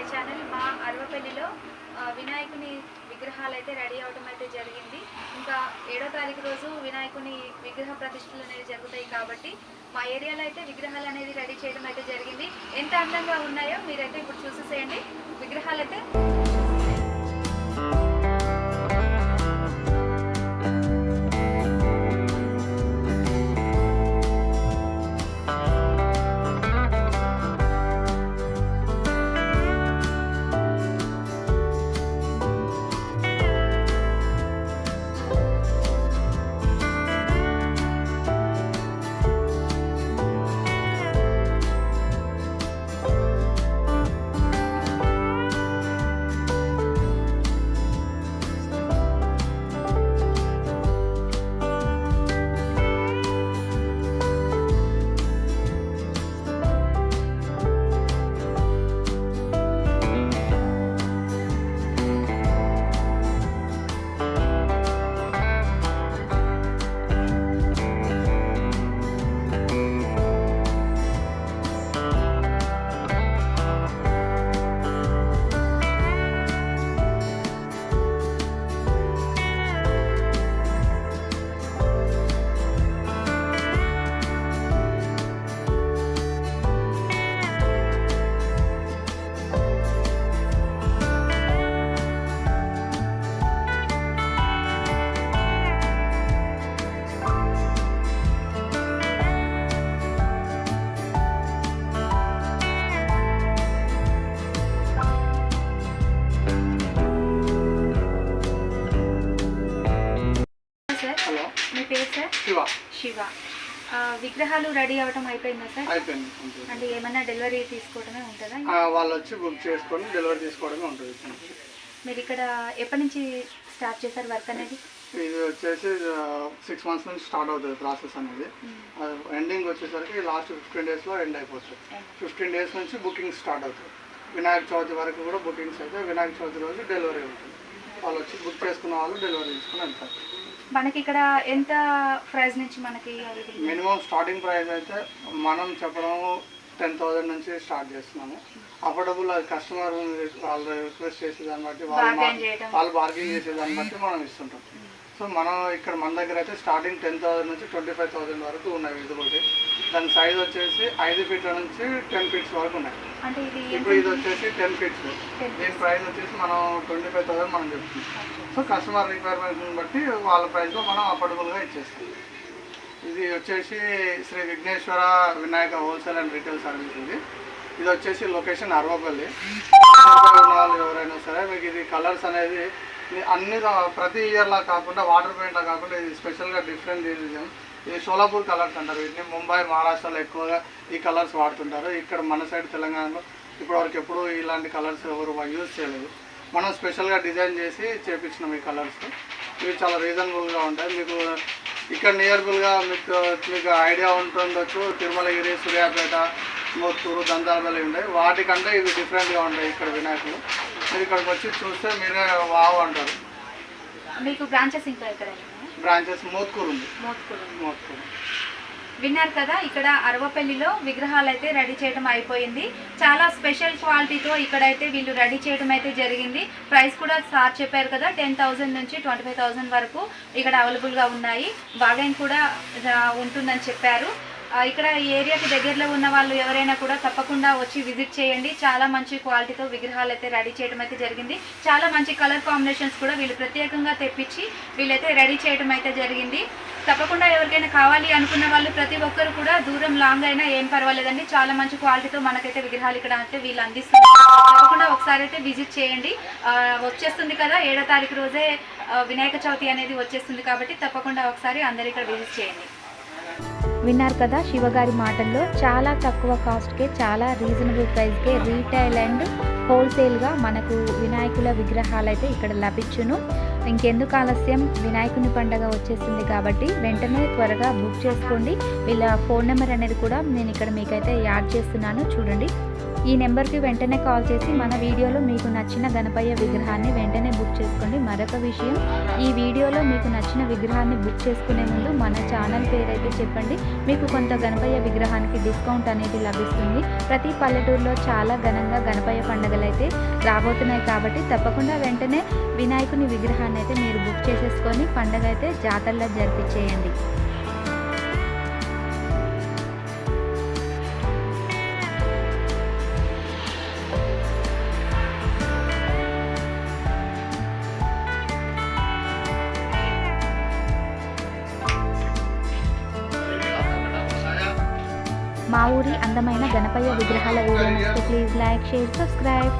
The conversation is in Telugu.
My channel. మా అరవపల్లిలో వినాయకుని విగ్రహాలు అయితే రెడీ అవడం అయితే జరిగింది. ఇంకా 7వ తారీఖు రోజు వినాయకుని విగ్రహ ప్రతిష్టలు అనేవి జరుగుతాయి కాబట్టి మా ఏరియాలో అయితే విగ్రహాలు అనేది రెడీ చేయడం అయితే జరిగింది. ఎంత అందంగా ఉన్నాయో మీరైతే ఇప్పుడు చూసేసేయండి. విగ్రహాలు అయితే మీ పేరు సార్? శివ. విగ్రహాలు రెడీ అవటం అయిపోయిందా సార్? అయిపోయింది. అంటే ఏమైనా డెలివరీ తీసుకోవడమే ఉంటుందా? వాళ్ళు వచ్చి బుక్ చేసుకొని డెలివరీ తీసుకోవడమే ఉంటుంది. మీరు ఇక్కడ ఎప్పటి నుంచి స్టార్ట్ చేశారు వర్క్ అనేది? ఇది వచ్చేసి 6 months నుంచి స్టార్ట్ అవుతుంది ప్రాసెస్ అనేది. ఎండింగ్ వచ్చేసరికి లాస్ట్ 15 daysలో ఎండ్ అయిపోతుంది. 15 days నుంచి బుకింగ్ స్టార్ట్ అవుతుంది. వినాయక చవితి వరకు కూడా బుకింగ్స్ అయితే వినాయక చవితి రోజు డెలివరీ ఉంటుంది. వాళ్ళు వచ్చి బుక్ చేసుకున్న వాళ్ళు డెలివరీ తీసుకుని వెళ్తారు. మనకి ఇక్కడ ఎంత ప్రైస్ నుంచి మనకి మినిమం స్టార్టింగ్ ప్రైస్ అయితే మనం చెప్పడం 10,000 నుంచి స్టార్ట్ చేస్తున్నాము. అఫోర్డబుల్ అది కస్టమర్ వాళ్ళు రిక్వెస్ట్ చేసే దాన్ని బట్టి వాళ్ళు బార్గెన్ చేసే దాన్ని బట్టి మనం ఇస్తుంటాం. సో మనం ఇక్కడ మన దగ్గర అయితే స్టార్టింగ్ 10,000 నుంచి 25,000 వరకు ఉన్నాయి విజిబిలిటీ. దాని సైజ్ వచ్చేసి 5 feet నుంచి 10 feet వరకు ఉన్నాయి. ఇప్పుడు ఇది వచ్చేసి 10 feet. దీని ప్రైస్ వచ్చేసి మనం 25,000 మనం చెప్తున్నాం. సో కస్టమర్ రిక్వైర్మెంట్ని బట్టి వాళ్ళ ప్రైస్లో మనం అఫోర్డబుల్గా ఇచ్చేస్తాం. ఇది వచ్చేసి Shri Vighneshwara Vinayaka wholesale and retail service. ఇది వచ్చేసి లొకేషన్ అరవపల్లి. వాళ్ళు ఎవరైనా సరే మీకు ఇది కలర్స్ అనేది అన్ని ప్రతి ఇయర్లా కాకుండా వాటర్ పెయింట్లా కాకుండా ఇది స్పెషల్గా డిఫరెంట్ డిజైన్. ఇది షోలాపూర్ కలర్స్ అంటారు. వీటిని ముంబై, మహారాష్ట్రలో ఎక్కువగా ఈ కలర్స్ వాడుతుంటారు. ఇక్కడ మన సైడ్ తెలంగాణలో ఇప్పటివరకు ఎప్పుడు ఇలాంటి కలర్స్ ఎవరు యూజ్ చేయలేదు. మనం స్పెషల్గా డిజైన్ చేసి చేపించినాం ఈ కలర్స్. ఇవి చాలా రీజనబుల్గా ఉంటాయి. మీకు ఇక్కడ నియర్బుల్గా మీకు ఐడియా ఉంటుండొచ్చు. తిరుమలగిరి, సూర్యాపేట, మోత్తూరు, దంతాలపల్లి ఉంటాయి. వాటికంటే ఇవి డిఫరెంట్గా ఉంటాయి ఇక్కడ వినాయకులు. మీరు ఇక్కడికి వచ్చి చూస్తే మీరే వావ్ అంటారు. మీకు బ్రాంచెస్ ఇంకా ఇక్కడ? బ్రాంచెస్ మోత్కూరు ఉంది. మోత్కూరు విన్నారు కదా. ఇక్కడ అరవపల్లిలో విగ్రహాలు అయితే రెడీ చేయడం అయిపోయింది. చాలా స్పెషల్ క్వాలిటీతో ఇక్కడైతే వీళ్ళు రెడీ చేయడం అయితే జరిగింది. ప్రైస్ కూడా సార్ చెప్పారు కదా, 10,000 నుంచి 25,000 వరకు ఇక్కడ అవైలబుల్గా ఉన్నాయి. బార్గెన్ కూడా ఉంటుందని చెప్పారు. ఇక్కడ ఈ ఏరియాకి దగ్గరలో ఉన్న వాళ్ళు ఎవరైనా కూడా తప్పకుండా వచ్చి విజిట్ చేయండి. చాలా మంచి క్వాలిటీతో విగ్రహాలు అయితే రెడీ చేయడం అయితే జరిగింది. చాలా మంచి కలర్ కాంబినేషన్స్ కూడా వీళ్ళు ప్రత్యేకంగా తెప్పించి వీళ్ళైతే రెడీ చేయడం అయితే జరిగింది. తప్పకుండా ఎవరికైనా కావాలి అనుకున్న వాళ్ళు ప్రతి ఒక్కరు కూడా దూరం లాంగ్ అయినా ఏం పర్వాలేదండి. చాలా మంచి క్వాలిటీతో మనకైతే విగ్రహాలు ఇక్కడ అయితే వీళ్ళు అందిస్తున్నారు. తప్పకుండా ఒకసారి అయితే విజిట్ చేయండి. వచ్చేస్తుంది కదా 7వ తారీఖు రోజే వినాయక చవితి అనేది వచ్చేస్తుంది కాబట్టి తప్పకుండా ఒకసారి అందరు ఇక్కడ విజిట్ చేయండి. విన్నారు కదా శివగారి మాటల్లో. చాలా తక్కువ కాస్ట్కే, చాలా రీజనబుల్ ప్రైస్కే రీటైల్ అండ్ హోల్సేల్గా మనకు వినాయకుల విగ్రహాలు అయితే ఇక్కడ లభించును. ఇంకెందుకు ఆలస్యం, వినాయకుని పండుగ వచ్చేస్తుంది కాబట్టి వెంటనే త్వరగా బుక్ చేసుకోండి. వీళ్ళ ఫోన్ నెంబర్ అనేది కూడా నేను ఇక్కడ మీకైతే యాడ్ చేస్తున్నాను, చూడండి. ఈ నెంబర్కి వెంటనే కాల్ చేసి మన వీడియోలో మీకు నచ్చిన గణపయ్య విగ్రహాన్ని వెంటనే బుక్ చేసుకోండి. మరొక విషయం, ఈ వీడియోలో మీకు నచ్చిన విగ్రహాన్ని బుక్ చేసుకునే ముందు మన ఛానల్ పేరైతే చెప్పండి. మీకు కొంత గణపయ్య విగ్రహానికి డిస్కౌంట్ అనేది లభిస్తుంది. ప్రతి పల్లెటూరులో చాలా ఘనంగా గణపయ్య పండుగలు అయితే రాబోతున్నాయి కాబట్టి తప్పకుండా వెంటనే వినాయకుని విగ్రహాన్ని అయితే మీరు బుక్ చేసేసుకొని పండుగ అయితే జాతరలో జరిపించేయండి. మా ఊరి అందమైన గణపయ్య విగ్రహాల వీడియో నచ్చితే ప్లీజ్ లైక్, షేర్, సబ్స్క్రైబ్.